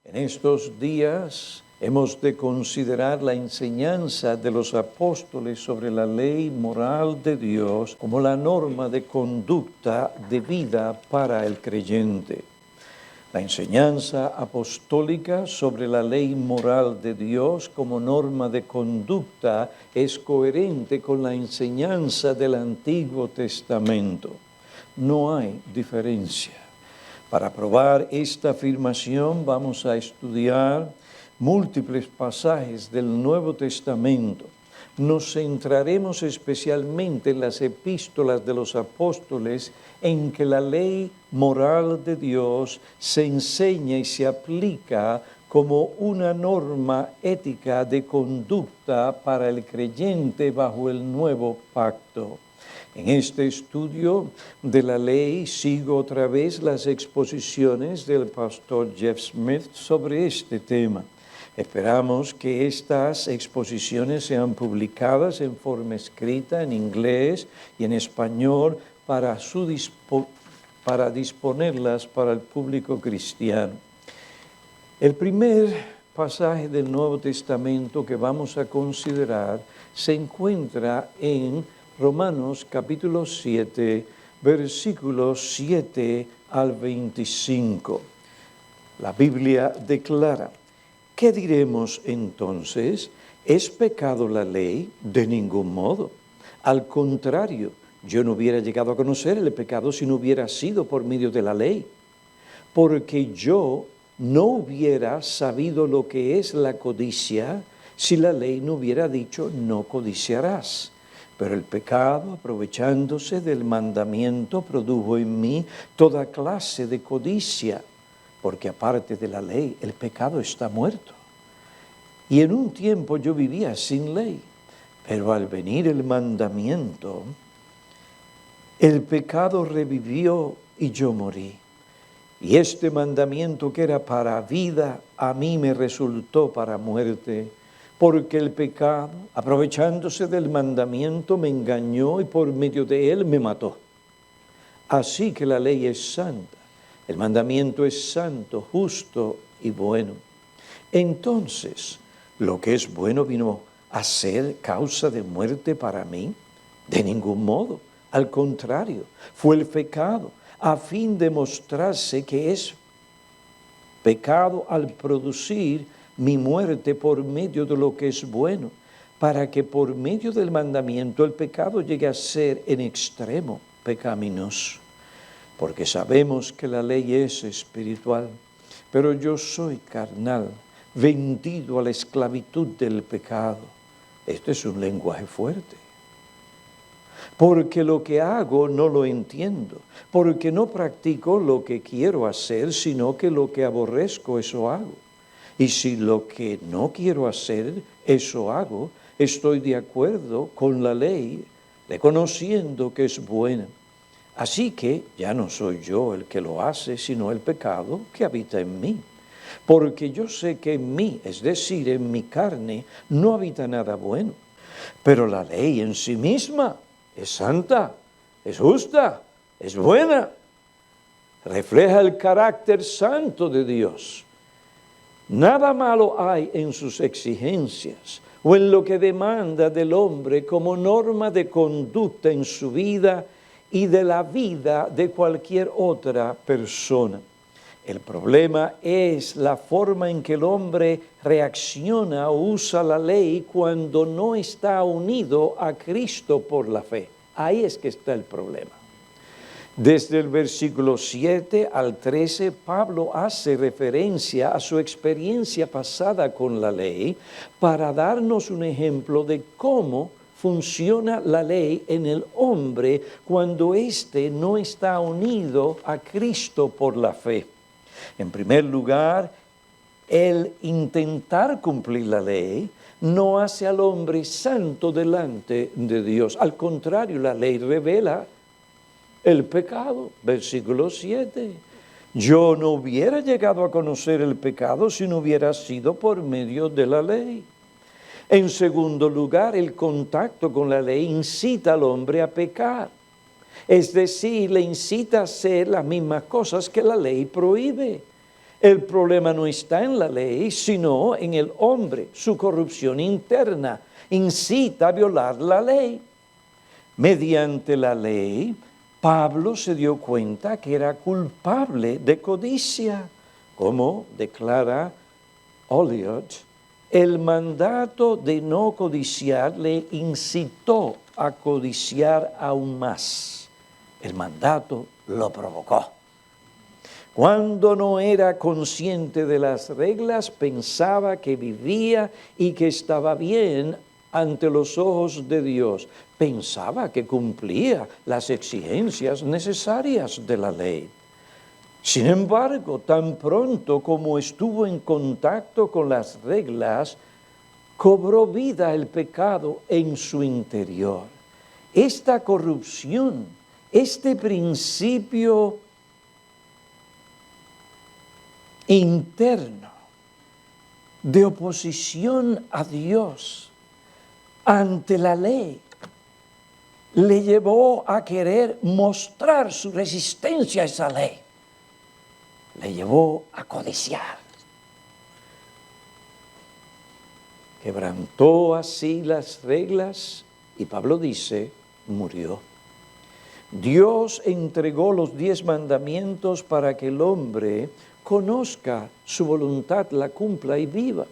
En estos días hemos de considerar la enseñanza de los apóstoles sobre la ley moral de Dios como la norma de conducta de vida para el creyente. La enseñanza apostólica sobre la ley moral de Dios como norma de conducta es coherente con la enseñanza del Antiguo Testamento. No hay diferencia. Para probar esta afirmación vamos a estudiar múltiples pasajes del Nuevo Testamento. Nos centraremos especialmente en las epístolas de los apóstoles en que la ley moral de Dios se enseña y se aplica como una norma ética de conducta para el creyente bajo el nuevo pacto. En este estudio de la ley sigo otra vez las exposiciones del pastor Jeff Smith sobre este tema. Esperamos que estas exposiciones sean publicadas en forma escrita en inglés y en español para disponerlas para el público cristiano. El primer pasaje del Nuevo Testamento que vamos a considerar se encuentra en Romanos capítulo 7, versículos 7 al 25. La Biblia declara: ¿qué diremos entonces? ¿Es pecado la ley? De ningún modo. Al contrario, yo no hubiera llegado a conocer el pecado si no hubiera sido por medio de la ley. Porque yo no hubiera sabido lo que es la codicia si la ley no hubiera dicho no codiciarás. Pero el pecado, aprovechándose del mandamiento, produjo en mí toda clase de codicia, porque aparte de la ley, el pecado está muerto. Y en un tiempo yo vivía sin ley, pero al venir el mandamiento, el pecado revivió y yo morí. Y este mandamiento que era para vida, a mí me resultó para muerte, porque el pecado, aprovechándose del mandamiento, me engañó y por medio de él me mató. Así que la ley es santa, el mandamiento es santo, justo y bueno. Entonces, ¿lo que es bueno vino a ser causa de muerte para mí? De ningún modo. Al contrario, fue el pecado, a fin de mostrarse que es pecado al producir mi muerte por medio de lo que es bueno, para que por medio del mandamiento el pecado llegue a ser en extremo pecaminoso. Porque sabemos que la ley es espiritual, pero yo soy carnal, vendido a la esclavitud del pecado. Este es un lenguaje fuerte. Porque lo que hago no lo entiendo, porque no practico lo que quiero hacer, sino que lo que aborrezco, eso hago. Y si lo que no quiero hacer, eso hago, estoy de acuerdo con la ley, reconociendo que es buena. Así que ya no soy yo el que lo hace, sino el pecado que habita en mí. Porque yo sé que en mí, es decir, en mi carne, no habita nada bueno. Pero la ley en sí misma es santa, es justa, es buena. Refleja el carácter santo de Dios. Nada malo hay en sus exigencias o en lo que demanda del hombre como norma de conducta en su vida y de la vida de cualquier otra persona. El problema es la forma en que el hombre reacciona o usa la ley cuando no está unido a Cristo por la fe. Ahí es que está el problema. Desde el versículo 7 al 13, Pablo hace referencia a su experiencia pasada con la ley para darnos un ejemplo de cómo funciona la ley en el hombre cuando éste no está unido a Cristo por la fe. En primer lugar, el intentar cumplir la ley no hace al hombre santo delante de Dios. Al contrario, la ley revela el pecado. Versículo 7. Yo no hubiera llegado a conocer el pecado si no hubiera sido por medio de la ley. En segundo lugar, el contacto con la ley incita al hombre a pecar. Es decir, le incita a hacer las mismas cosas que la ley prohíbe. El problema no está en la ley, sino en el hombre. Su corrupción interna incita a violar la ley. Mediante la ley, Pablo se dio cuenta que era culpable de codicia, como declara Olliott. El mandato de no codiciar le incitó a codiciar aún más. El mandato lo provocó. Cuando no era consciente de las reglas, pensaba que vivía y que estaba bien ante los ojos de Dios. Pensaba que cumplía las exigencias necesarias de la ley. Sin embargo, tan pronto como estuvo en contacto con las reglas, cobró vida el pecado en su interior. Esta corrupción, este principio interno de oposición a Dios ante la ley, le llevó a querer mostrar su resistencia a esa ley. Le llevó a codiciar. Quebrantó así las reglas y Pablo dice, murió. Dios entregó los 10 mandamientos para que el hombre conozca su voluntad, la cumpla y viva.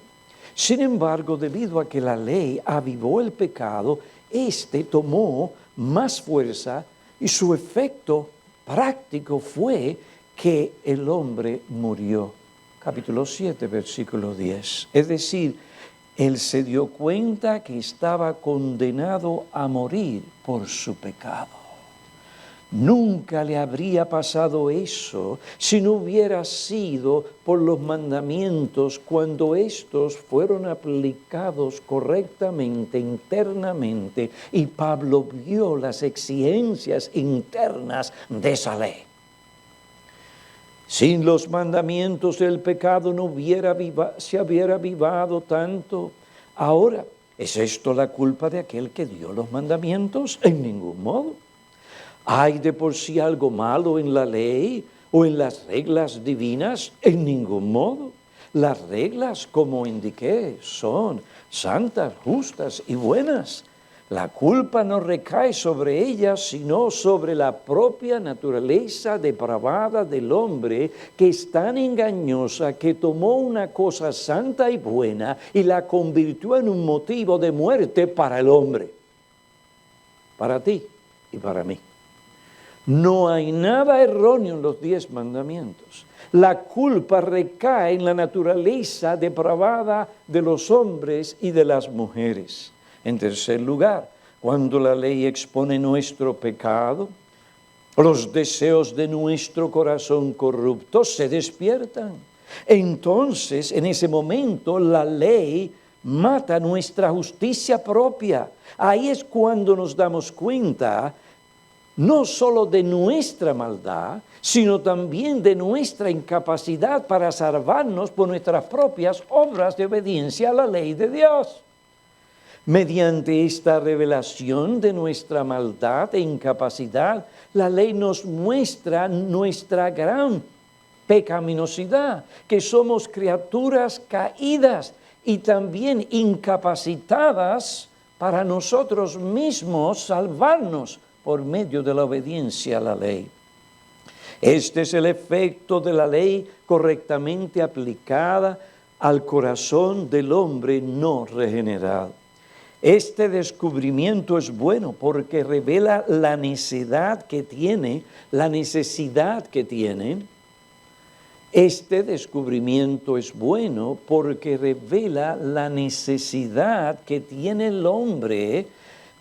Sin embargo, debido a que la ley avivó el pecado, éste tomó más fuerza y su efecto práctico fue que el hombre murió. Capítulo 7, versículo 10. Es decir, él se dio cuenta que estaba condenado a morir por su pecado. Nunca le habría pasado eso si no hubiera sido por los mandamientos cuando estos fueron aplicados correctamente, internamente, y Pablo vio las exigencias internas de esa ley. Sin los mandamientos el pecado no se hubiera avivado tanto. Ahora, ¿es esto la culpa de aquel que dio los mandamientos? En ningún modo. ¿Hay de por sí algo malo en la ley o en las reglas divinas? En ningún modo. Las reglas, como indiqué, son santas, justas y buenas. La culpa no recae sobre ellas, sino sobre la propia naturaleza depravada del hombre, que es tan engañosa que tomó una cosa santa y buena y la convirtió en un motivo de muerte para el hombre, para ti y para mí. No hay nada erróneo en los 10 mandamientos. La culpa recae en la naturaleza depravada de los hombres y de las mujeres. En tercer lugar, cuando la ley expone nuestro pecado, los deseos de nuestro corazón corrupto se despiertan. Entonces, en ese momento, la ley mata nuestra justicia propia. Ahí es cuando nos damos cuenta no solo de nuestra maldad, sino también de nuestra incapacidad para salvarnos por nuestras propias obras de obediencia a la ley de Dios. Mediante esta revelación de nuestra maldad e incapacidad, la ley nos muestra nuestra gran pecaminosidad, que somos criaturas caídas y también incapacitadas para nosotros mismos salvarnos por medio de la obediencia a la ley. Este es el efecto de la ley correctamente aplicada al corazón del hombre no regenerado. Este descubrimiento es bueno porque revela la necesidad que tiene. Este descubrimiento es bueno porque revela la necesidad que tiene el hombre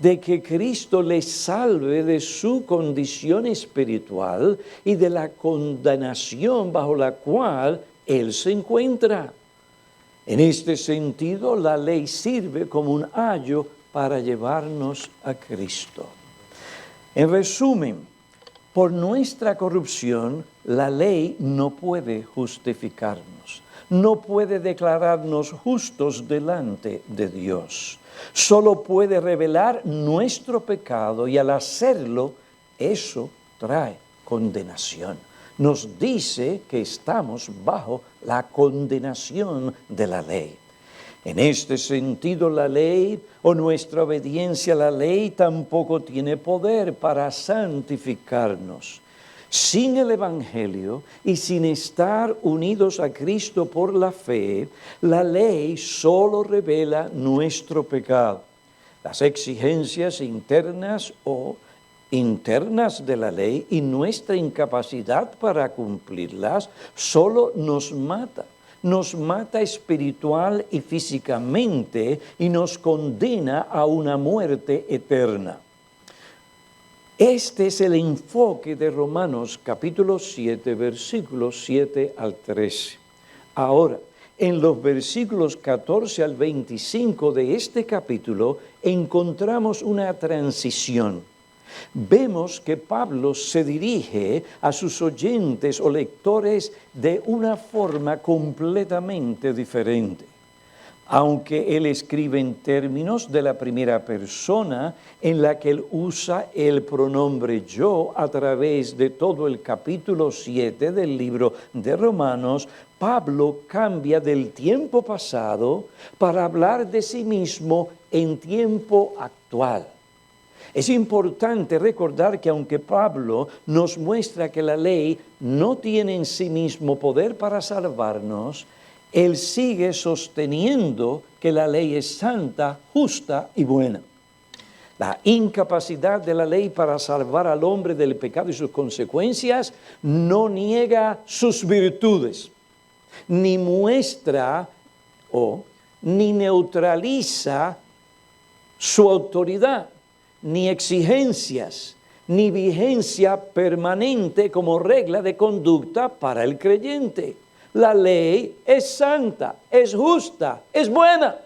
de que Cristo le salve de su condición espiritual y de la condenación bajo la cual él se encuentra. En este sentido, la ley sirve como un ayo para llevarnos a Cristo. En resumen, por nuestra corrupción, la ley no puede justificarnos, no puede declararnos justos delante de Dios. Solo puede revelar nuestro pecado y al hacerlo, eso trae condenación. nos dice que estamos bajo la condenación de la ley. En este sentido, la ley o nuestra obediencia a la ley tampoco tiene poder para santificarnos. Sin el Evangelio y sin estar unidos a Cristo por la fe, la ley solo revela nuestro pecado. Las exigencias internas o internas de la ley y nuestra incapacidad para cumplirlas solo nos mata espiritual y físicamente y nos condena a una muerte eterna. Este es el enfoque de Romanos capítulo 7, versículos 7 al 13. Ahora, en los versículos 14 al 25 de este capítulo encontramos una transición. Vemos que Pablo se dirige a sus oyentes o lectores de una forma completamente diferente. Aunque él escribe en términos de la primera persona, en la que él usa el pronombre yo a través de todo el capítulo 7 del libro de Romanos, Pablo cambia del tiempo pasado para hablar de sí mismo en tiempo actual. Es importante recordar que aunque Pablo nos muestra que la ley no tiene en sí mismo poder para salvarnos, él sigue sosteniendo que la ley es santa, justa y buena. La incapacidad de la ley para salvar al hombre del pecado y sus consecuencias no niega sus virtudes, ni muestra ni neutraliza su autoridad, ni exigencias, ni vigencia permanente como regla de conducta para el creyente. La ley es santa, es justa, es buena.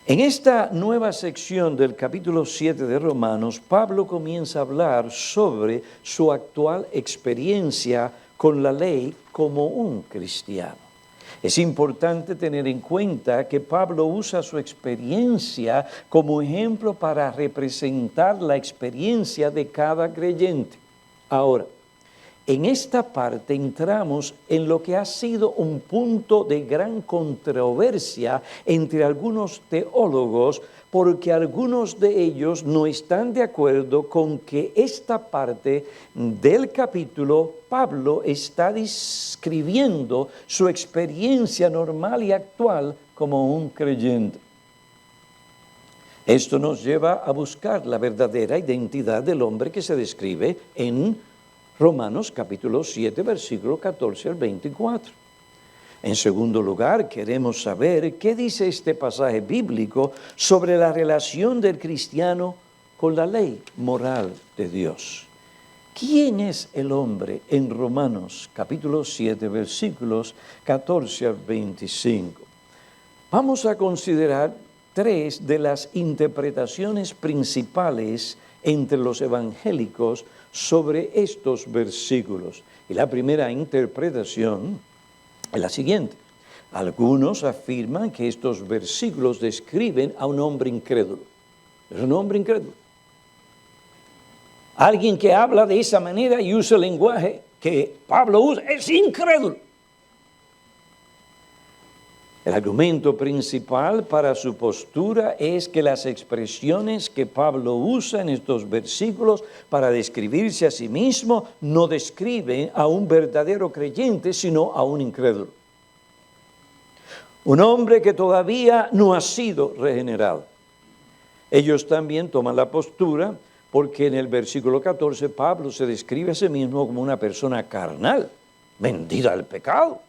En esta nueva sección del capítulo 7 de Romanos, Pablo comienza a hablar sobre su actual experiencia con la ley como un cristiano. Es importante tener en cuenta que Pablo usa su experiencia como ejemplo para representar la experiencia de cada creyente. Ahora, en esta parte entramos en lo que ha sido un punto de gran controversia entre algunos teólogos, porque algunos de ellos no están de acuerdo con que esta parte del capítulo Pablo está describiendo su experiencia normal y actual como un creyente. Esto nos lleva a buscar la verdadera identidad del hombre que se describe en Romanos capítulo 7, versículo 14 al 24. En segundo lugar, queremos saber qué dice este pasaje bíblico sobre la relación del cristiano con la ley moral de Dios. ¿Quién es el hombre en Romanos capítulo 7, versículos 14 al 25? Vamos a considerar tres de las interpretaciones principales entre los evangélicos sobre estos versículos. Y la primera interpretación es la siguiente. Algunos afirman que estos versículos describen a un hombre incrédulo. Es un hombre incrédulo. Alguien que habla de esa manera y usa el lenguaje que Pablo usa es incrédulo. El argumento principal para su postura es que las expresiones que Pablo usa en estos versículos para describirse a sí mismo no describen a un verdadero creyente, sino a un incrédulo. Un hombre que todavía no ha sido regenerado. Ellos también toman la postura porque en el versículo 14 Pablo se describe a sí mismo como una persona carnal, vendida al pecado.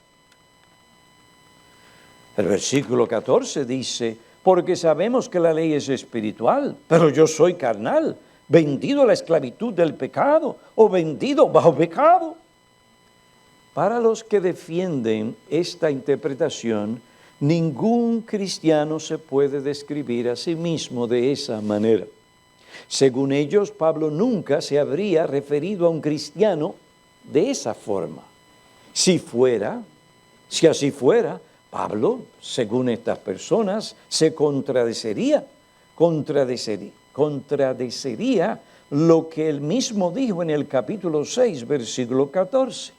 El versículo 14 dice, porque sabemos que la ley es espiritual, pero yo soy carnal, vendido a la esclavitud del pecado o vendido bajo pecado. Para los que defienden esta interpretación, ningún cristiano se puede describir a sí mismo de esa manera. Según ellos, Pablo nunca se habría referido a un cristiano de esa forma. Si así fuera, Pablo, según estas personas, se contradeciría lo que él mismo dijo en el capítulo 6, versículo 14.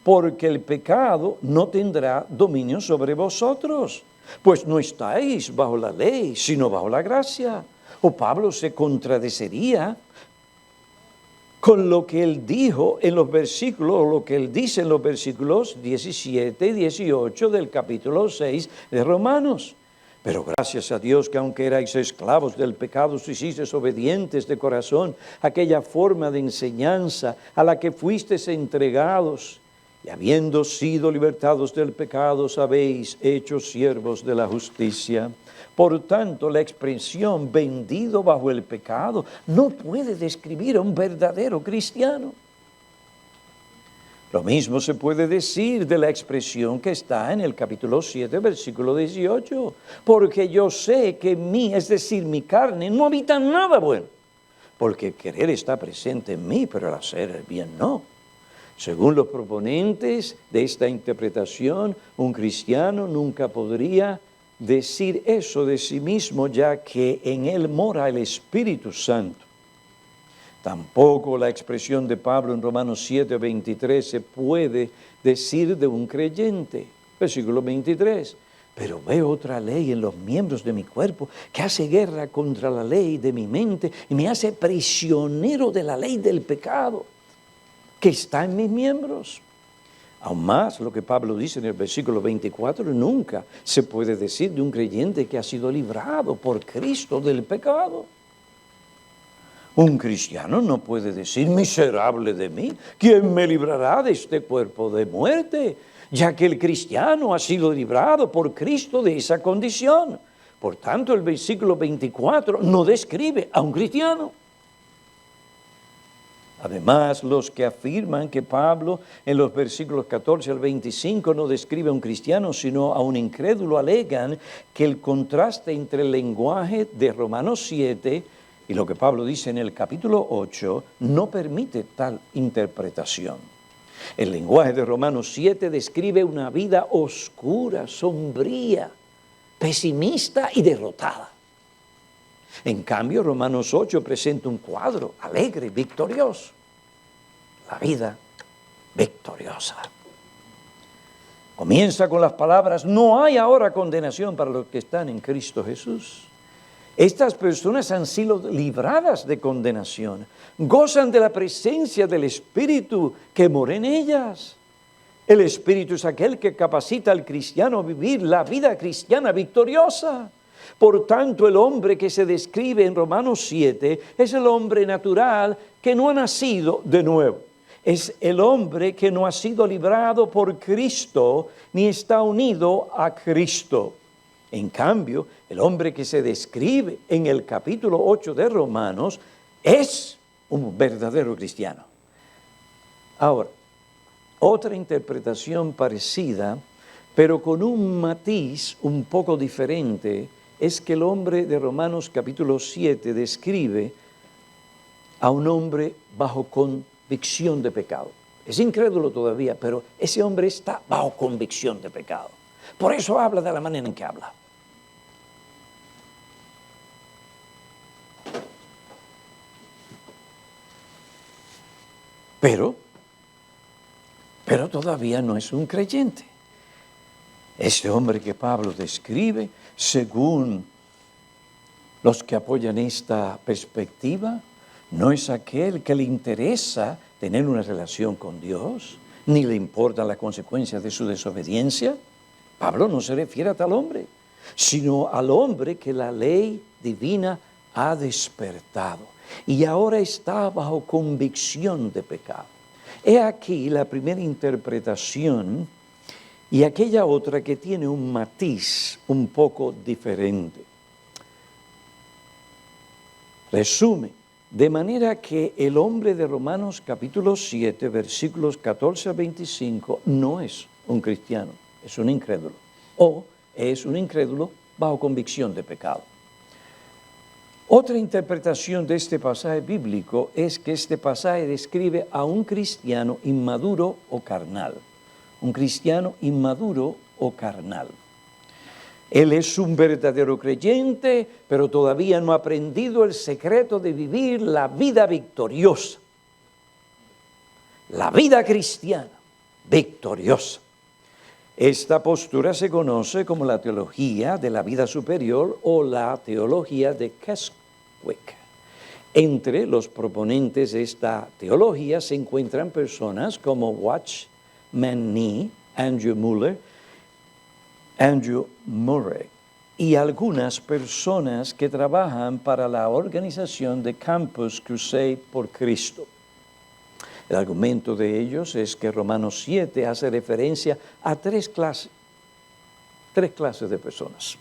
Porque el pecado no tendrá dominio sobre vosotros, pues no estáis bajo la ley, sino bajo la gracia. O Pablo se contradeciría con lo que él dijo en los versículos, o lo que él dice en los versículos 17 y 18 del capítulo 6 de Romanos. Pero gracias a Dios que aunque erais esclavos del pecado, os hicisteis obedientes de corazón a aquella forma de enseñanza a la que fuisteis entregados, y habiendo sido libertados del pecado, os habéis hecho siervos de la justicia. Por tanto, la expresión vendido bajo el pecado no puede describir a un verdadero cristiano. Lo mismo se puede decir de la expresión que está en el capítulo 7, versículo 18. Porque yo sé que en mí, es decir, mi carne, no habita nada bueno. Porque el querer está presente en mí, pero el hacer el bien no. Según los proponentes de esta interpretación, un cristiano nunca podría decir eso de sí mismo, ya que en él mora el Espíritu Santo. Tampoco la expresión de Pablo en Romanos 7, 23 se puede decir de un creyente. Versículo 23. Pero veo otra ley en los miembros de mi cuerpo que hace guerra contra la ley de mi mente y me hace prisionero de la ley del pecado que está en mis miembros. Aún más, lo que Pablo dice en el versículo 24, nunca se puede decir de un creyente que ha sido librado por Cristo del pecado. Un cristiano no puede decir, miserable de mí, ¿quién me librará de este cuerpo de muerte? Ya que el cristiano ha sido librado por Cristo de esa condición. Por tanto, el versículo 24 no describe a un cristiano. Además, los que afirman que Pablo en los versículos 14 al 25 no describe a un cristiano, sino a un incrédulo, alegan que el contraste entre el lenguaje de Romanos 7 y lo que Pablo dice en el capítulo 8 no permite tal interpretación. El lenguaje de Romanos 7 describe una vida oscura, sombría, pesimista y derrotada. En cambio, Romanos 8 presenta un cuadro alegre, victorioso. La vida victoriosa. Comienza con las palabras, no hay ahora condenación para los que están en Cristo Jesús. Estas personas han sido libradas de condenación. Gozan de la presencia del Espíritu que mora en ellas. El Espíritu es aquel que capacita al cristiano a vivir la vida cristiana victoriosa. Por tanto, el hombre que se describe en Romanos 7 es el hombre natural que no ha nacido de nuevo. Es el hombre que no ha sido librado por Cristo ni está unido a Cristo. En cambio, el hombre que se describe en el capítulo 8 de Romanos es un verdadero cristiano. Ahora, otra interpretación parecida, pero con un matiz un poco diferente, es que el hombre de Romanos capítulo 7 describe a un hombre bajo convicción de pecado. Es incrédulo todavía, pero ese hombre está bajo convicción de pecado. Por eso habla de la manera en que habla. Pero todavía no es un creyente. Este hombre que Pablo describe, según los que apoyan esta perspectiva, no es aquel que le interesa tener una relación con Dios, ni le importan las consecuencias de su desobediencia. Pablo no se refiere a tal hombre, sino al hombre que la ley divina ha despertado y ahora está bajo convicción de pecado. He aquí la primera interpretación y aquella otra que tiene un matiz un poco diferente. Resume, de manera que el hombre de Romanos capítulo 7, versículos 14 a 25, no es un cristiano, es un incrédulo. O es un incrédulo bajo convicción de pecado. Otra interpretación de este pasaje bíblico es que este pasaje describe a un cristiano inmaduro o carnal. Un cristiano inmaduro o carnal. Él es un verdadero creyente, pero todavía no ha aprendido el secreto de vivir la vida victoriosa. La vida cristiana victoriosa. Esta postura se conoce como la teología de la vida superior o la teología de Keswick. Entre los proponentes de esta teología se encuentran personas como Watchman Nee, Andrew Murray y algunas personas que trabajan para la organización de Campus Crusade por Cristo. El argumento de ellos es que Romanos 7 hace referencia a tres clases de personas.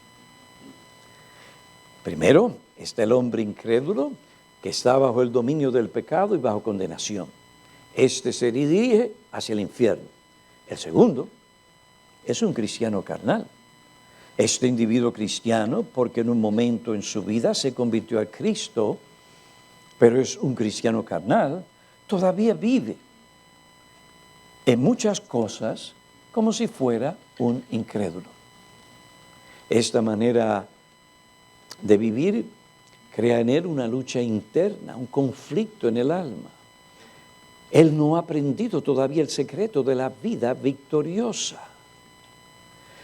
Primero, está el hombre incrédulo que está bajo el dominio del pecado y bajo condenación. Este se dirige hacia el infierno. El segundo es un cristiano carnal. Este individuo cristiano, porque en un momento en su vida se convirtió a Cristo, pero es un cristiano carnal, todavía vive en muchas cosas como si fuera un incrédulo. Esta manera de vivir crea en él una lucha interna, un conflicto en el alma. Él no ha aprendido todavía el secreto de la vida victoriosa.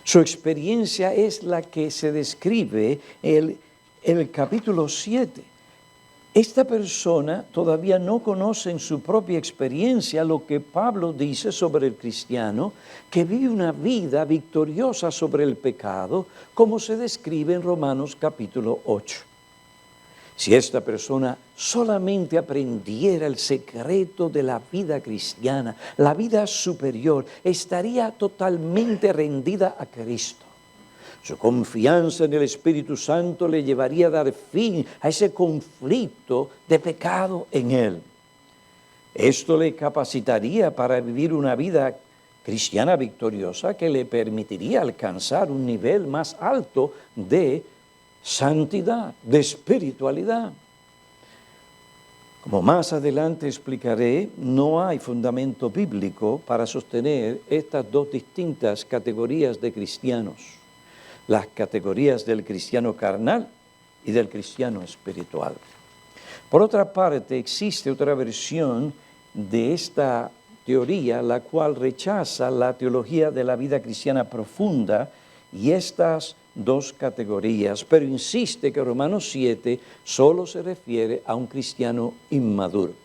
Su experiencia es la que se describe en el capítulo 7. Esta persona todavía no conoce en su propia experiencia lo que Pablo dice sobre el cristiano, que vive una vida victoriosa sobre el pecado, como se describe en Romanos capítulo 8. Si esta persona solamente aprendiera el secreto de la vida cristiana, la vida superior, estaría totalmente rendida a Cristo. Su confianza en el Espíritu Santo le llevaría a dar fin a ese conflicto de pecado en él. Esto le capacitaría para vivir una vida cristiana victoriosa que le permitiría alcanzar un nivel más alto de santidad, de espiritualidad. Como más adelante explicaré, no hay fundamento bíblico para sostener estas dos distintas categorías de cristianos. Las categorías del cristiano carnal y del cristiano espiritual. Por otra parte, existe otra versión de esta teoría, la cual rechaza la teología de la vida cristiana profunda y estas dos categorías, pero insiste que Romanos 7 solo se refiere a un cristiano inmaduro.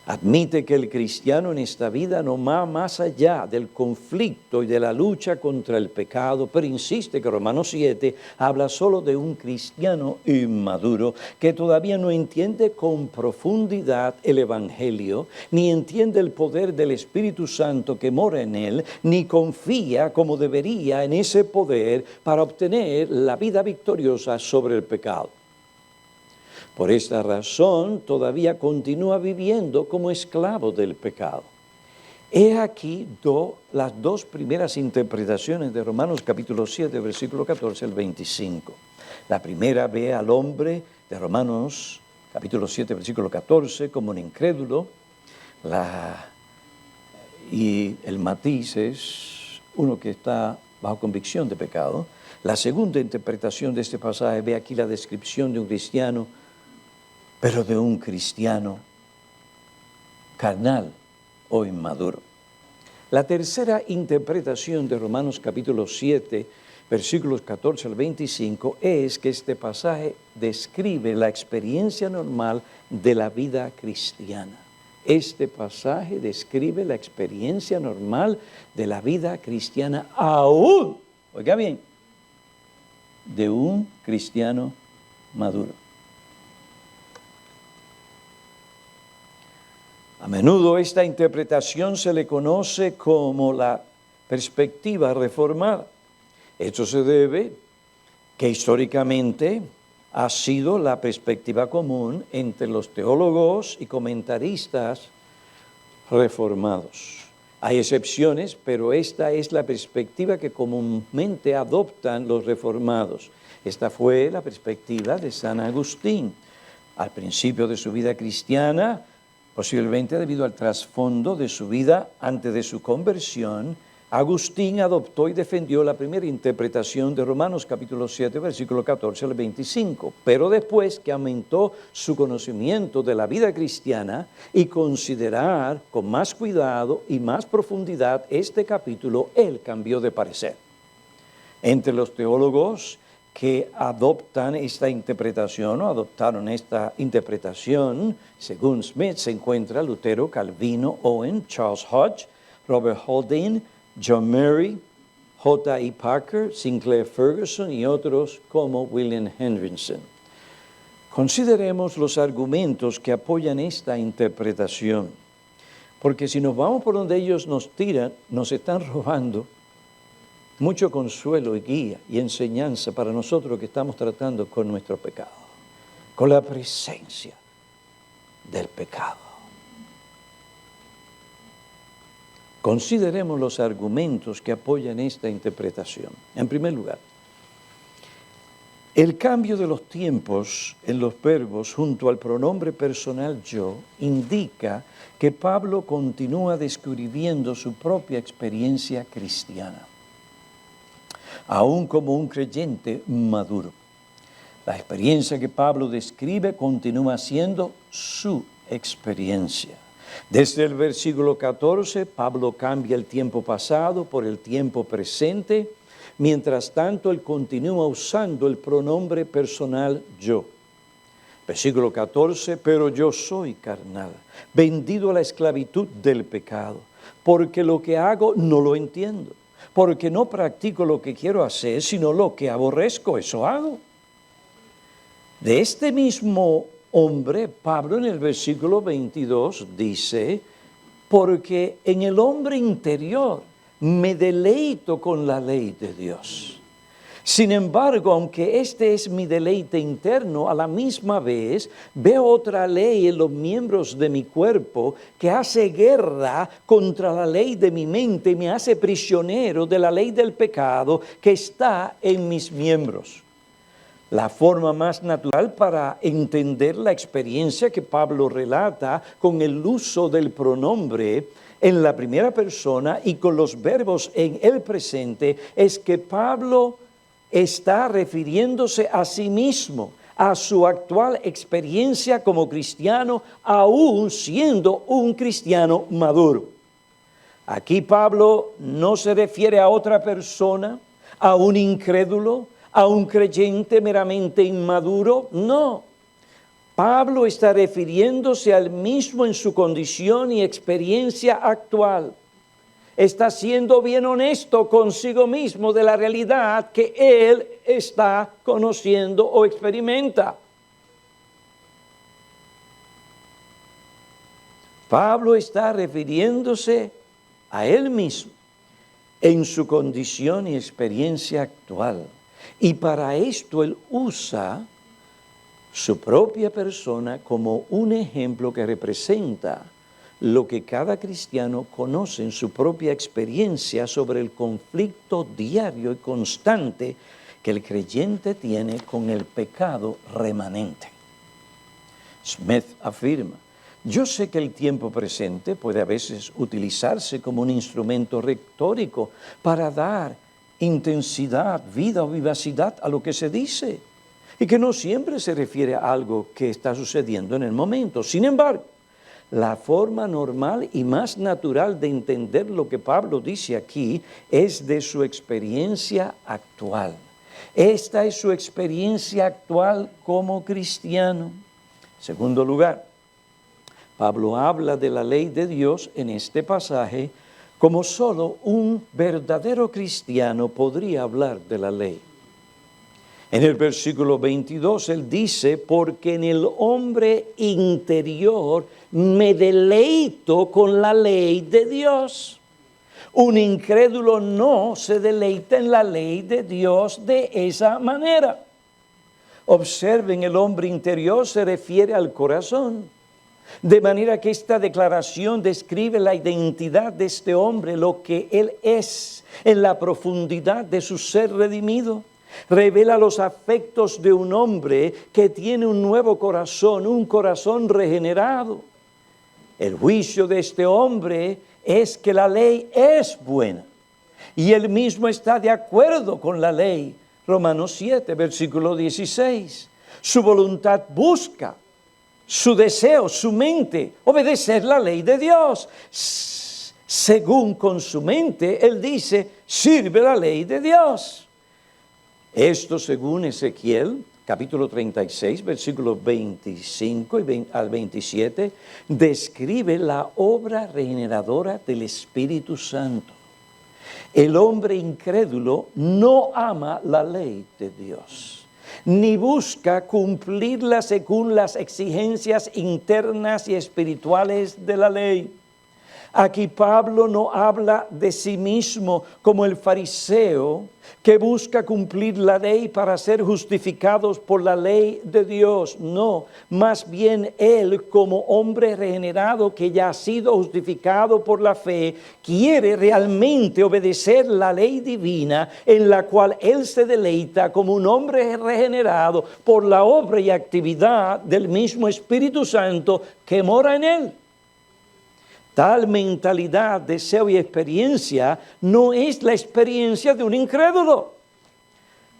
Admite que el cristiano en esta vida no va más allá del conflicto y de la lucha contra el pecado, pero insiste que Romanos 7 habla solo de un cristiano inmaduro que todavía no entiende con profundidad el Evangelio, ni entiende el poder del Espíritu Santo que mora en él, ni confía como debería en ese poder para obtener la vida victoriosa sobre el pecado. Por esta razón, todavía continúa viviendo como esclavo del pecado. He aquí las dos primeras interpretaciones de Romanos capítulo 7, versículo 14 al 25. La primera ve al hombre de Romanos capítulo 7, versículo 14 como un incrédulo, y el matiz es uno que está bajo convicción de pecado. La segunda interpretación de este pasaje ve aquí la descripción de un cristiano, pero de un cristiano carnal o inmaduro. La tercera interpretación de Romanos capítulo 7, versículos 14 al 25, es que este pasaje describe la experiencia normal de la vida cristiana. Este pasaje describe la experiencia normal de la vida cristiana aún, oiga bien, de un cristiano maduro. A menudo esta interpretación se le conoce como la perspectiva reformada. Esto se debe que históricamente ha sido la perspectiva común entre los teólogos y comentaristas reformados. Hay excepciones, pero esta es la perspectiva que comúnmente adoptan los reformados. Esta fue la perspectiva de San Agustín. Al principio de su vida cristiana, posiblemente debido al trasfondo de su vida antes de su conversión, Agustín adoptó y defendió la primera interpretación de Romanos capítulo 7, versículo 14 al 25, pero después que aumentó su conocimiento de la vida cristiana y considerar con más cuidado y más profundidad este capítulo, él cambió de parecer. Entre los teólogos que adoptan esta interpretación o adoptaron esta interpretación, según Smith, se encuentra Lutero, Calvino, Owen, Charles Hodge, Robert Haldane, John Murray, J.I. Packer, Sinclair Ferguson y otros como William Hendrickson. Consideremos los argumentos que apoyan esta interpretación, porque si nos vamos por donde ellos nos tiran, nos están robando mucho consuelo y guía y enseñanza para nosotros que estamos tratando con nuestro pecado, con la presencia del pecado. Consideremos los argumentos que apoyan esta interpretación. En primer lugar, el cambio de los tiempos en los verbos junto al pronombre personal yo indica que Pablo continúa describiendo su propia experiencia cristiana, aún como un creyente maduro. La experiencia que Pablo describe continúa siendo su experiencia. Desde el versículo 14, Pablo cambia el tiempo pasado por el tiempo presente. Mientras tanto, él continúa usando el pronombre personal yo. Versículo 14, pero yo soy carnal, vendido a la esclavitud del pecado, porque lo que hago no lo entiendo, porque no practico lo que quiero hacer, sino lo que aborrezco, eso hago. De este mismo hombre, Pablo en el versículo 22 dice, porque en el hombre interior me deleito con la ley de Dios. Sin embargo, aunque este es mi deleite interno, a la misma vez veo otra ley en los miembros de mi cuerpo que hace guerra contra la ley de mi mente y me hace prisionero de la ley del pecado que está en mis miembros. La forma más natural para entender la experiencia que Pablo relata con el uso del pronombre en la primera persona y con los verbos en el presente es que Pablo está refiriéndose a sí mismo, a su actual experiencia como cristiano, aún siendo un cristiano maduro. Aquí Pablo no se refiere a otra persona, a un incrédulo, a un creyente meramente inmaduro, no. Pablo está refiriéndose al mismo en su condición y experiencia actual. Está siendo bien honesto consigo mismo de la realidad que él está conociendo o experimenta. Pablo está refiriéndose a él mismo en su condición y experiencia actual. Y para esto él usa su propia persona como un ejemplo que representa lo que cada cristiano conoce en su propia experiencia sobre el conflicto diario y constante que el creyente tiene con el pecado remanente. Smith afirma, yo sé que el tiempo presente puede a veces utilizarse como un instrumento retórico para dar intensidad, vida o vivacidad a lo que se dice, y que no siempre se refiere a algo que está sucediendo en el momento. Sin embargo, la forma normal y más natural de entender lo que Pablo dice aquí es de su experiencia actual. Esta es su experiencia actual como cristiano. Segundo lugar, Pablo habla de la ley de Dios en este pasaje como solo un verdadero cristiano podría hablar de la ley. En el versículo 22 él dice, porque en el hombre interior me deleito con la ley de Dios. Un incrédulo no se deleita en la ley de Dios de esa manera. Observen, el hombre interior se refiere al corazón. De manera que esta declaración describe la identidad de este hombre, lo que él es en la profundidad de su ser redimido. Revela los afectos de un hombre que tiene un nuevo corazón, un corazón regenerado. El juicio de este hombre es que la ley es buena y él mismo está de acuerdo con la ley. Romanos 7, versículo 16. Su voluntad busca, su deseo, su mente, obedecer la ley de Dios. Según con su mente, él dice, sirve la ley de Dios. Esto según Ezequiel, capítulo 36, versículos 25 al 27, describe la obra regeneradora del Espíritu Santo. El hombre incrédulo no ama la ley de Dios, ni busca cumplirla según las exigencias internas y espirituales de la ley. Aquí Pablo no habla de sí mismo como el fariseo que busca cumplir la ley para ser justificados por la ley de Dios. No, más bien él como hombre regenerado que ya ha sido justificado por la fe, quiere realmente obedecer la ley divina en la cual él se deleita como un hombre regenerado por la obra y actividad del mismo Espíritu Santo que mora en él. Tal mentalidad, deseo y experiencia no es la experiencia de un incrédulo.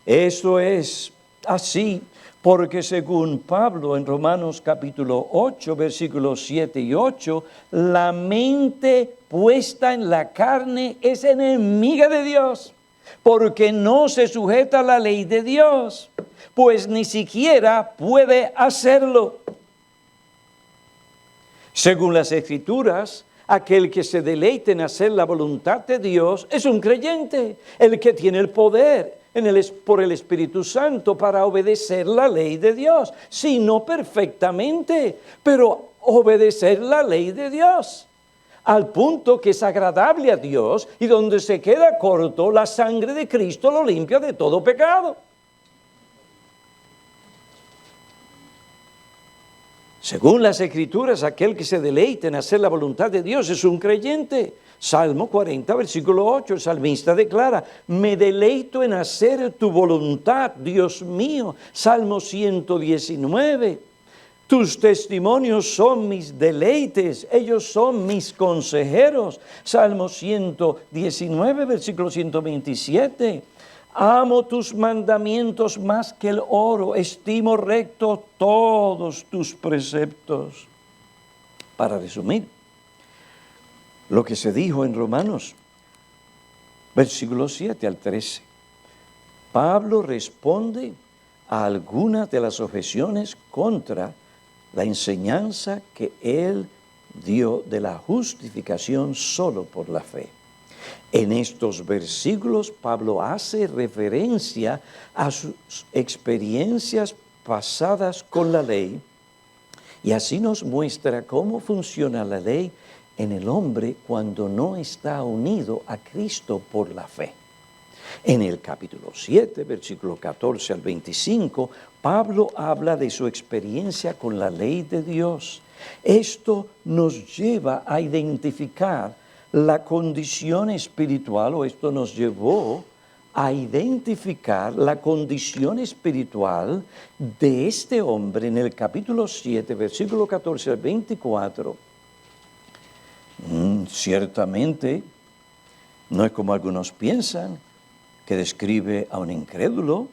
Eso es así porque según Pablo en Romanos capítulo 8, versículos 7 y 8, la mente puesta en la carne es enemiga de Dios, porque no se sujeta a la ley de Dios, pues ni siquiera puede hacerlo. Según las Escrituras, aquel que se deleite en hacer la voluntad de Dios es un creyente, el que tiene el poder por el Espíritu Santo para obedecer la ley de Dios. Si no perfectamente, pero obedecer la ley de Dios. Al punto que es agradable a Dios y donde se queda corto, la sangre de Cristo lo limpia de todo pecado. Según las Escrituras, aquel que se deleita en hacer la voluntad de Dios es un creyente. Salmo 40, versículo 8, el salmista declara, me deleito en hacer tu voluntad, Dios mío. Salmo 119, tus testimonios son mis deleites, ellos son mis consejeros. Salmo 119, versículo 127. Amo tus mandamientos más que el oro, estimo recto todos tus preceptos. Para resumir, lo que se dijo en Romanos, versículos 7 al 13. Pablo responde a algunas de las objeciones contra la enseñanza que él dio de la justificación solo por la fe. En estos versículos, Pablo hace referencia a sus experiencias pasadas con la ley y así nos muestra cómo funciona la ley en el hombre cuando no está unido a Cristo por la fe. En el capítulo 7, versículo 14 al 25, Pablo habla de su experiencia con la ley de Dios. Esto nos lleva a identificar la condición espiritual, o esto nos llevó a identificar la condición espiritual de este hombre en el capítulo 7, versículo 14 al 24. Ciertamente, no es como algunos piensan, que describe a un incrédulo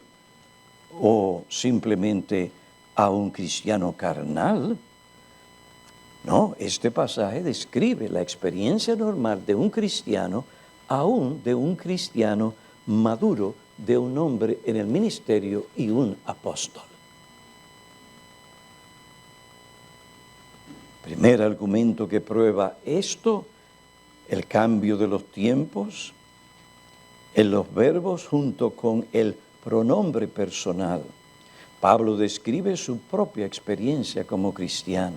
o simplemente a un cristiano carnal. No, este pasaje describe la experiencia normal de un cristiano, aún de un cristiano maduro, de un hombre en el ministerio y un apóstol. Primer argumento que prueba esto, el cambio de los tiempos en los verbos junto con el pronombre personal. Pablo describe su propia experiencia como cristiano.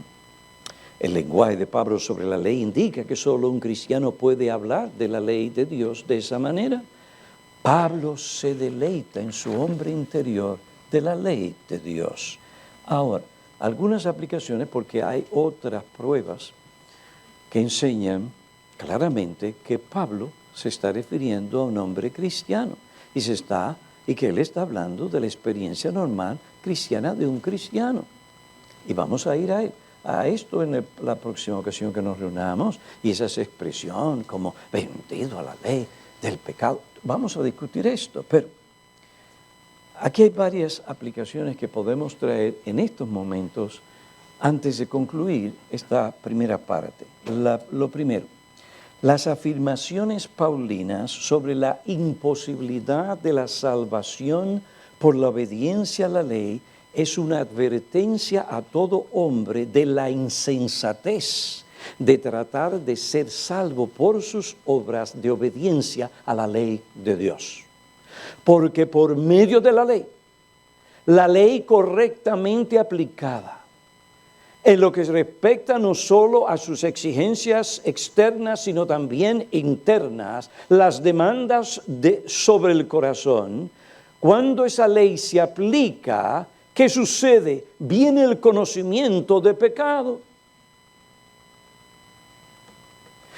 El lenguaje de Pablo sobre la ley indica que solo un cristiano puede hablar de la ley de Dios de esa manera. Pablo se deleita en su hombre interior de la ley de Dios. Ahora, algunas aplicaciones porque hay otras pruebas que enseñan claramente que Pablo se está refiriendo a un hombre cristiano y que él está hablando de la experiencia normal cristiana de un cristiano. Y vamos a ir a esto en la próxima ocasión que nos reunamos, y esa expresión como vendido a la ley. del pecado. Vamos a discutir esto, pero aquí hay varias aplicaciones que podemos traer en estos momentos antes de concluir esta primera parte. Lo primero, las afirmaciones paulinas sobre la imposibilidad de la salvación por la obediencia a la ley es una advertencia a todo hombre de la insensatez de tratar de ser salvo por sus obras de obediencia a la ley de Dios. Porque por medio de la ley correctamente aplicada, en lo que respecta no solo a sus exigencias externas, sino también internas, las demandas sobre el corazón, cuando esa ley se aplica, ¿qué sucede? Viene el conocimiento de pecado.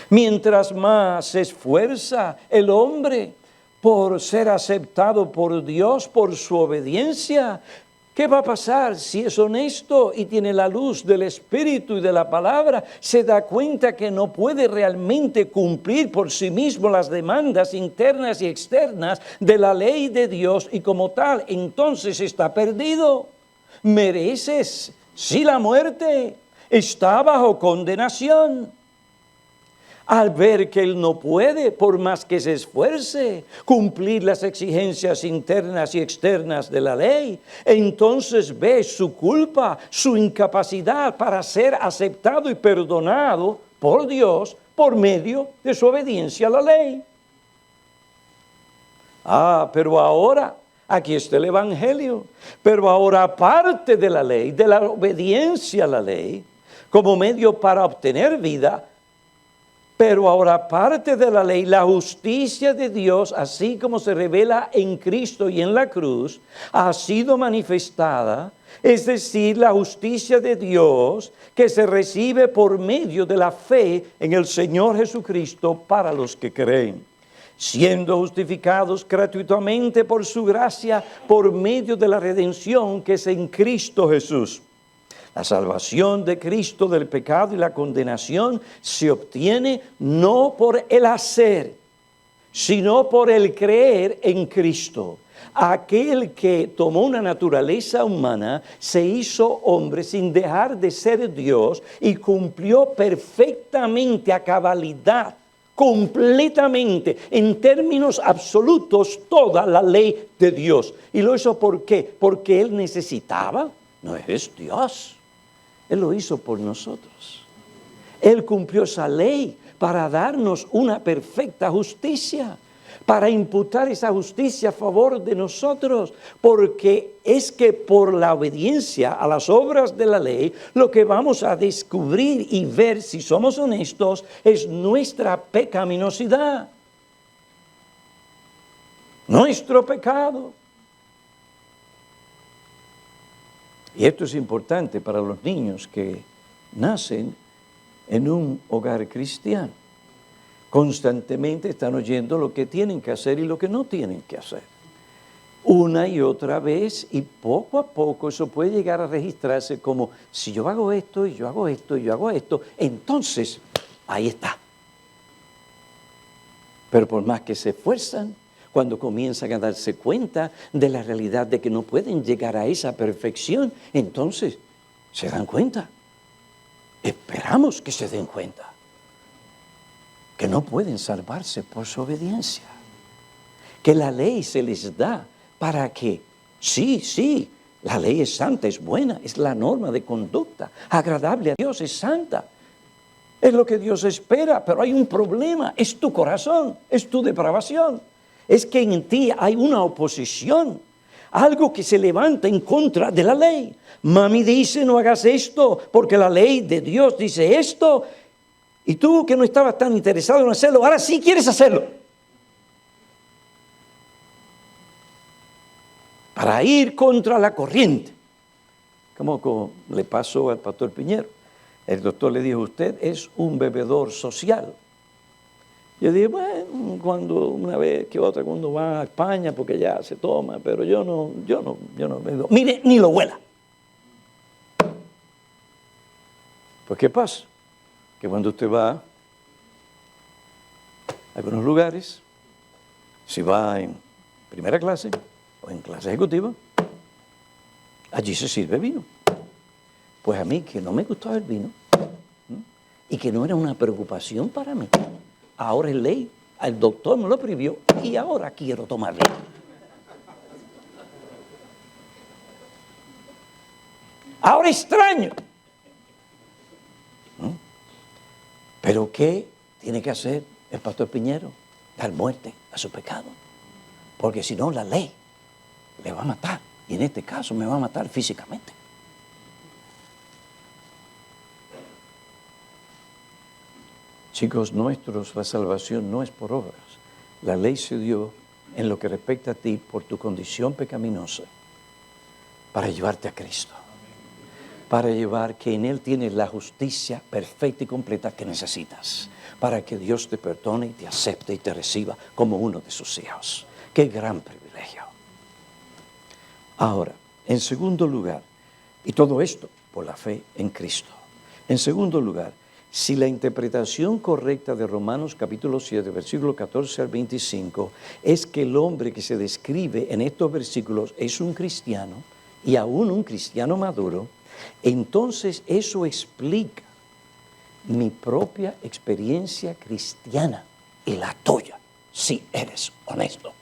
Mientras más se esfuerza el hombre por ser aceptado por Dios, por su obediencia, ¿qué va a pasar si es honesto y tiene la luz del Espíritu y de la palabra? Se da cuenta que no puede realmente cumplir por sí mismo las demandas internas y externas de la ley de Dios y como tal, entonces está perdido. Mereces, sí, la muerte, está bajo condenación. Al ver que él no puede, por más que se esfuerce, cumplir las exigencias internas y externas de la ley, entonces ve su culpa, su incapacidad para ser aceptado y perdonado por Dios por medio de su obediencia a la ley. Pero ahora, aquí está el Evangelio, pero ahora aparte de la ley, de la obediencia a la ley, como medio para obtener vida, pero ahora, aparte de la ley, la justicia de Dios, así como se revela en Cristo y en la cruz, ha sido manifestada, es decir, la justicia de Dios que se recibe por medio de la fe en el Señor Jesucristo para los que creen, siendo justificados gratuitamente por su gracia, por medio de la redención que es en Cristo Jesús. La salvación de Cristo del pecado y la condenación se obtiene no por el hacer, sino por el creer en Cristo. Aquel que tomó una naturaleza humana, se hizo hombre sin dejar de ser Dios y cumplió perfectamente a cabalidad, completamente, en términos absolutos, toda la ley de Dios. ¿Y lo hizo por qué? Porque Él necesitaba. No es Dios. Él lo hizo por nosotros. Él cumplió esa ley para darnos una perfecta justicia, para imputar esa justicia a favor de nosotros, porque es que por la obediencia a las obras de la ley, lo que vamos a descubrir y ver, si somos honestos, es nuestra pecaminosidad, nuestro pecado. Y esto es importante para los niños que nacen en un hogar cristiano. Constantemente están oyendo lo que tienen que hacer y lo que no tienen que hacer. Una y otra vez, y poco a poco eso puede llegar a registrarse como, si yo hago esto, y yo hago esto, y yo hago esto, entonces, ahí está. Pero por más que se esfuerzan, cuando comienzan a darse cuenta de la realidad de que no pueden llegar a esa perfección, entonces se dan cuenta. Esperamos que se den cuenta que no pueden salvarse por su obediencia, que la ley se les da para que, sí, la ley es santa, es buena, es la norma de conducta, agradable a Dios, es santa. Es lo que Dios espera, pero hay un problema, es tu corazón, es tu depravación. Es que en ti hay una oposición, algo que se levanta en contra de la ley. Mami dice, no hagas esto, porque la ley de Dios dice esto, y tú que no estabas tan interesado en hacerlo, ahora sí quieres hacerlo. Para ir contra la corriente, como le pasó al pastor Piñero. El doctor le dijo, usted es un bebedor social. Yo dije, bueno, cuando una vez que otra, cuando va a España, porque ya se toma, pero yo no bebo. Mire, ni lo huela. Pues, ¿qué pasa? Que cuando usted va a algunos lugares, Si va en primera clase o en clase ejecutiva, allí se sirve vino. Pues a mí, que no me gustaba el vino, y que no era una preocupación para mí, ahora es ley, el doctor me lo prohibió y ahora quiero tomar vino. Ahora extraño. ¿Pero qué tiene que hacer el pastor Piñero? Dar muerte a su pecado. Porque si no, la ley le va a matar. Y en este caso me va a matar físicamente. Chicos, la salvación no es por obras. La ley se dio en lo que respecta a ti por tu condición pecaminosa para llevarte a Cristo. Para llevar que en Él tienes la justicia perfecta y completa que necesitas. Para que Dios te perdone y te acepte y te reciba como uno de sus hijos. ¡Qué gran privilegio! Ahora, en segundo lugar, y todo esto por la fe en Cristo. En segundo lugar, si la interpretación correcta de Romanos capítulo 7, versículo 14 al 25, es que el hombre que se describe en estos versículos es un cristiano, y aún un cristiano maduro, entonces eso explica mi propia experiencia cristiana y la tuya, si eres honesto.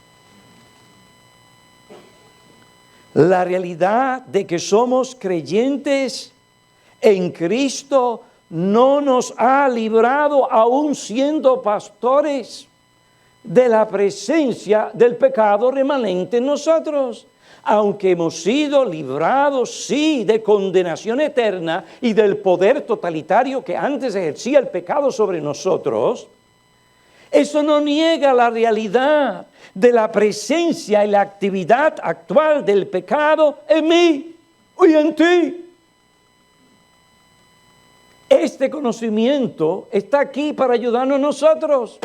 La realidad de que somos creyentes en Cristo no nos ha librado, aún siendo pastores, de la presencia del pecado remanente en nosotros. Aunque hemos sido librados, sí, de condenación eterna y del poder totalitario que antes ejercía el pecado sobre nosotros, eso no niega la realidad de la presencia y la actividad actual del pecado en mí y en ti. Este conocimiento está aquí para ayudarnos a nosotros.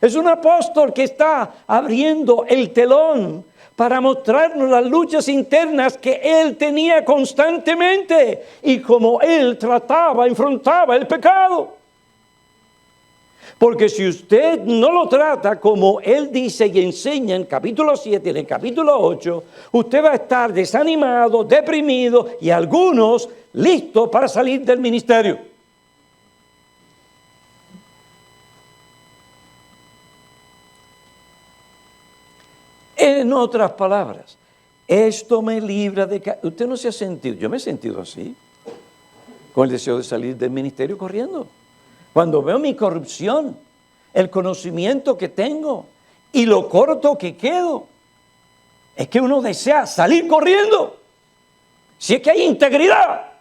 Es un apóstol que está abriendo el telón para mostrarnos las luchas internas que él tenía constantemente y cómo él enfrentaba el pecado. Porque si usted no lo trata como él dice y enseña en capítulo 7 y en el capítulo 8, usted va a estar desanimado, deprimido y algunos listos para salir del ministerio. En otras palabras, esto me libra de que usted no se ha sentido, yo me he sentido así, con el deseo de salir del ministerio corriendo. Cuando veo mi corrupción, el conocimiento que tengo y lo corto que quedo, es que uno desea salir corriendo, si es que hay integridad.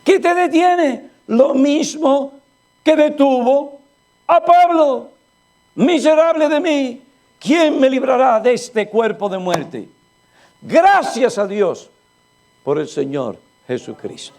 ¿Qué te detiene? Lo mismo que detuvo a Pablo. Miserable de mí, ¿quién me librará de este cuerpo de muerte? Gracias a Dios por el Señor Jesucristo.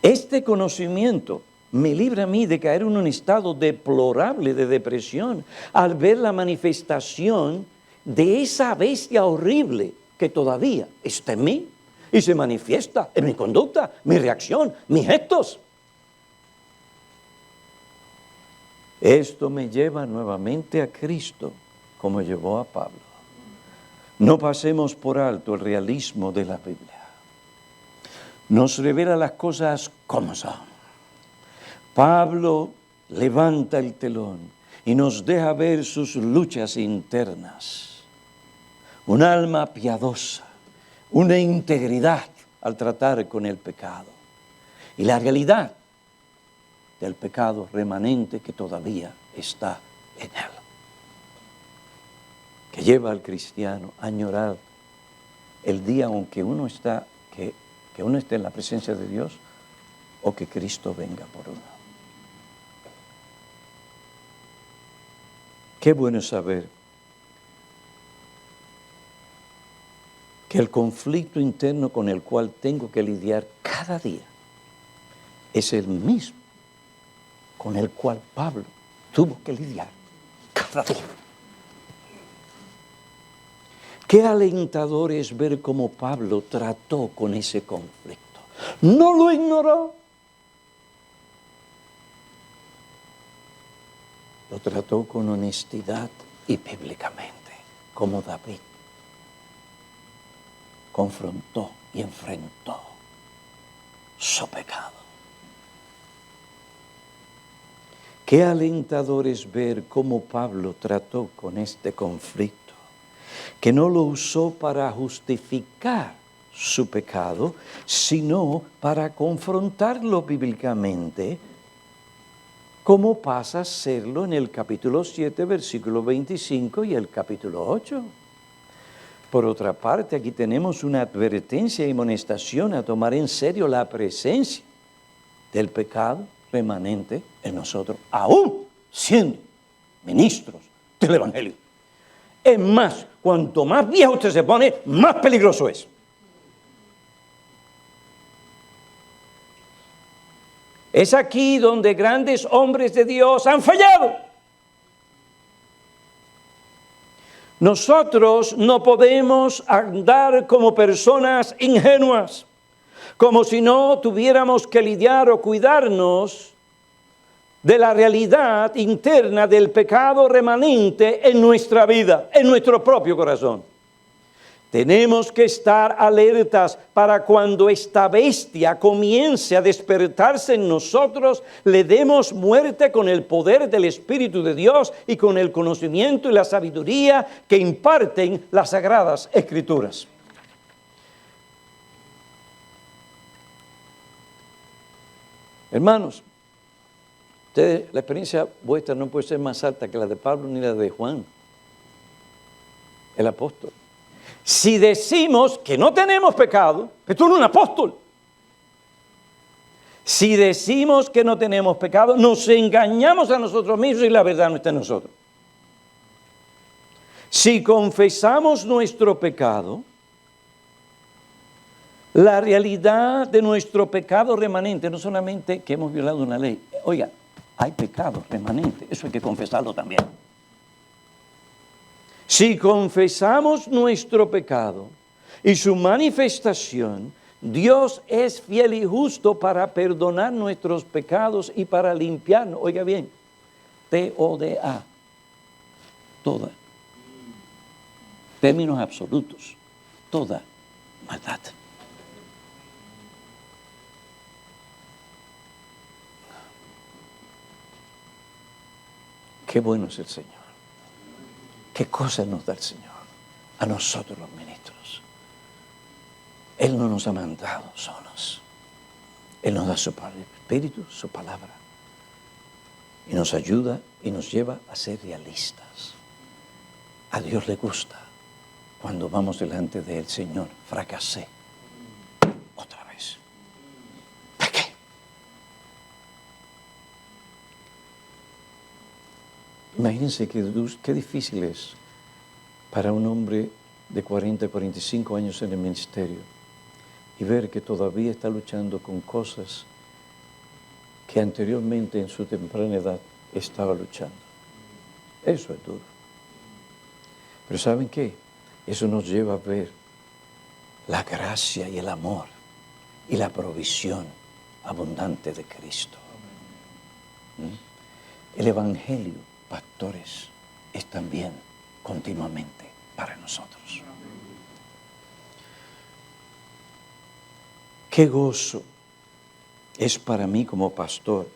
Este conocimiento me libra a mí de caer en un estado deplorable de depresión al ver la manifestación de esa bestia horrible que todavía está en mí y se manifiesta en mi conducta, mi reacción, mis gestos. Esto me lleva nuevamente a Cristo, como llevó a Pablo. No pasemos por alto el realismo de la Biblia. Nos revela las cosas como son. Pablo levanta el telón y nos deja ver sus luchas internas. Un alma piadosa, una integridad al tratar con el pecado. Y la realidad del pecado remanente que todavía está en él. Que lleva al cristiano a añorar el día aunque uno está, que uno esté en la presencia de Dios o que Cristo venga por uno. Qué bueno saber que el conflicto interno con el cual tengo que lidiar cada día es el mismo con el cual Pablo tuvo que lidiar cada día. Qué alentador es ver cómo Pablo trató con ese conflicto. No lo ignoró, lo trató con honestidad y bíblicamente, como David confrontó y enfrentó su pecado. Qué alentador es ver cómo Pablo trató con este conflicto, que no lo usó para justificar su pecado, sino para confrontarlo bíblicamente, como pasa a hacerlo en el capítulo 7, versículo 25 y el capítulo 8. Por otra parte, aquí tenemos una advertencia y amonestación a tomar en serio la presencia del pecado remanente en nosotros, aún siendo ministros del Evangelio. Es más, cuanto más viejo usted se pone, más peligroso es. Es aquí donde grandes hombres de Dios han fallado. Nosotros no podemos andar como personas ingenuas, como si no tuviéramos que lidiar o cuidarnos de la realidad interna del pecado remanente en nuestra vida, en nuestro propio corazón. Tenemos que estar alertas para cuando esta bestia comience a despertarse en nosotros, le demos muerte con el poder del Espíritu de Dios y con el conocimiento y la sabiduría que imparten las Sagradas Escrituras. Hermanos, ustedes, la experiencia vuestra no puede ser más alta que la de Pablo ni la de Juan, el apóstol. Si decimos que no tenemos pecado, pues tú eres un apóstol. Si decimos que no tenemos pecado, nos engañamos a nosotros mismos y la verdad no está en nosotros. Si confesamos nuestro pecado, la realidad de nuestro pecado remanente, no solamente que hemos violado una ley, oiga, hay pecado remanente, eso hay que confesarlo también. Si confesamos nuestro pecado y su manifestación, Dios es fiel y justo para perdonar nuestros pecados y para limpiarnos. Oiga bien, T-O-D-A, toda, términos absolutos, toda maldad. Qué bueno es el Señor. ¿Qué cosas nos da el Señor a nosotros los ministros? Él no nos ha mandado solos. Él nos da su Espíritu, su palabra. Y nos ayuda y nos lleva a ser realistas. A Dios le gusta cuando vamos delante del Señor. Fracasé. Otra vez. Pequé. Imagínense qué difícil es para un hombre de 40, 45 años en el ministerio y ver que todavía está luchando con cosas que anteriormente en su temprana edad estaba luchando. Eso es duro. Pero ¿saben qué? Eso nos lleva a ver la gracia y el amor y la provisión abundante de Cristo. El Evangelio, pastores, es también continuamente para nosotros. Qué gozo es para mí como pastor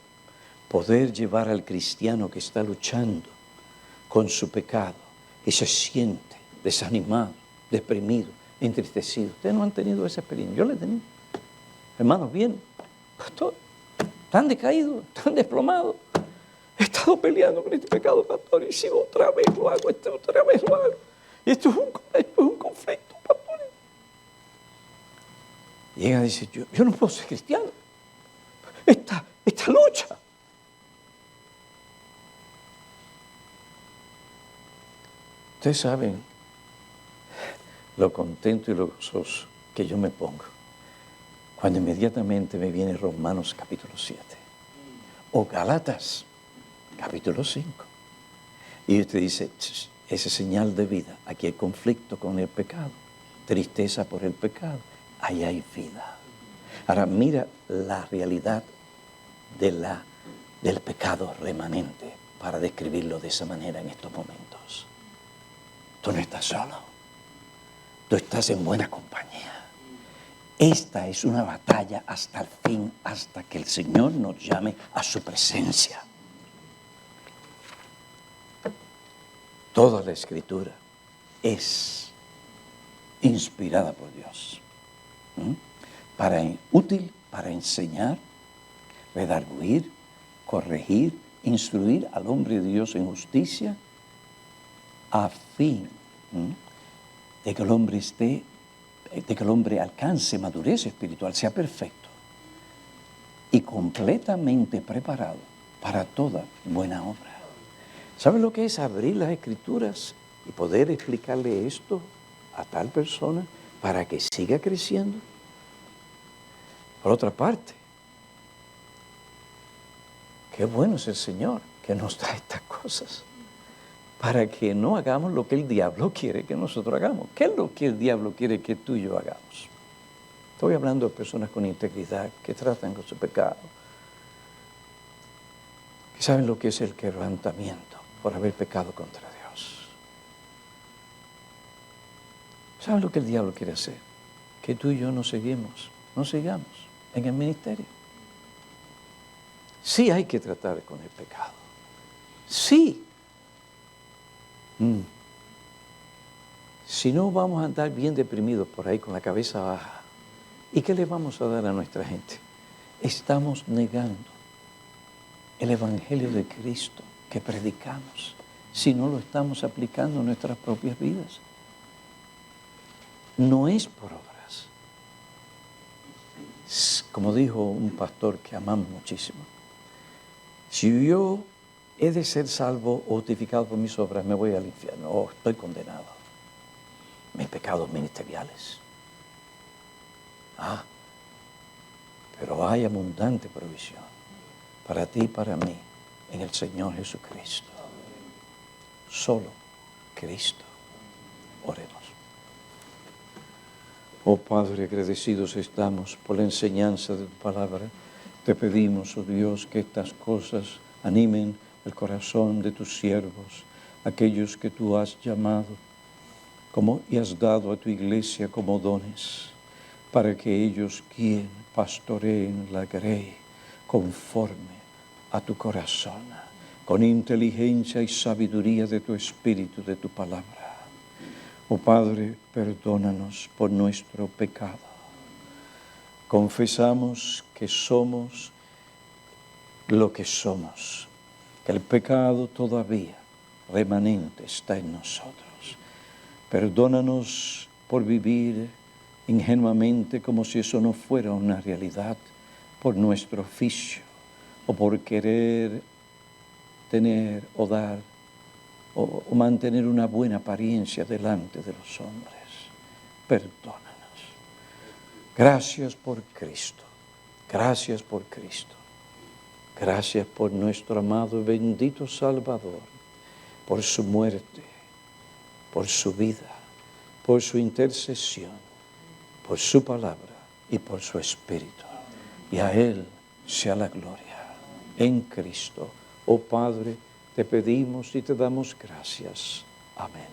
poder llevar al cristiano que está luchando con su pecado y se siente desanimado, deprimido, entristecido. Ustedes no han tenido esa experiencia, yo la he tenido. Hermanos, bien, pastor, tan decaído, tan desplomado. He estado peleando con este pecado, pastor, y sigo otra vez lo hago, otra vez lo hago. Y esto es un conflicto, pastor. Llega y dice, yo no puedo ser cristiano. Esta lucha. Ustedes saben lo contento y lo gozoso que yo me pongo cuando inmediatamente me viene Romanos capítulo 7 o Gálatas capítulo 5. Y usted dice, esa señal de vida, aquí hay conflicto con el pecado, tristeza por el pecado, ahí hay vida. Ahora mira la realidad del pecado remanente para describirlo de esa manera en estos momentos. Tú no estás solo. Tú estás en buena compañía. Esta es una batalla hasta el fin, hasta que el Señor nos llame a su presencia. Toda la Escritura es inspirada por Dios. Útil para enseñar, redarguir, corregir, instruir al hombre de Dios en justicia, a fin de que el hombre alcance madurez espiritual, sea perfecto y completamente preparado para toda buena obra. ¿Sabe lo que es abrir las Escrituras y poder explicarle esto a tal persona para que siga creciendo? Por otra parte, qué bueno es el Señor que nos da estas cosas para que no hagamos lo que el diablo quiere que nosotros hagamos. ¿Qué es lo que el diablo quiere que tú y yo hagamos? Estoy hablando de personas con integridad que tratan con su pecado, que saben lo que es el quebrantamiento por haber pecado contra Dios. ¿Saben lo que el diablo quiere hacer? Que tú y yo no sigamos en el ministerio. Sí hay que tratar con el pecado. Sí. Si no, vamos a andar bien deprimidos por ahí con la cabeza baja. ¿Y qué le vamos a dar a nuestra gente? Estamos negando el Evangelio de Cristo que predicamos si no lo estamos aplicando en nuestras propias vidas. No es por obras. Como dijo un pastor que amamos muchísimo, si yo he de ser salvo o justificado por mis obras, me voy al infierno o estoy condenado. Mis pecados ministeriales. Pero hay abundante provisión para ti y para mí en el Señor Jesucristo. Solo Cristo. Oremos. Oh Padre, agradecidos estamos por la enseñanza de tu palabra. Te pedimos, oh Dios, que estas cosas animen el corazón de tus siervos, aquellos que tú has llamado y has dado a tu iglesia como dones, para que ellos guíen, pastoreen la grey conforme a tu corazón, con inteligencia y sabiduría de tu Espíritu, de tu palabra. Oh Padre, perdónanos por nuestro pecado. Confesamos que somos lo que somos, que el pecado todavía remanente está en nosotros. Perdónanos por vivir ingenuamente como si eso no fuera una realidad, por nuestro oficio o por querer tener o dar o mantener una buena apariencia delante de los hombres. Perdónanos. Gracias por Cristo. Gracias por Cristo. Gracias por nuestro amado y bendito Salvador, por su muerte, por su vida, por su intercesión, por su palabra y por su Espíritu. Y a Él sea la gloria en Cristo. Oh Padre, te pedimos y te damos gracias. Amén.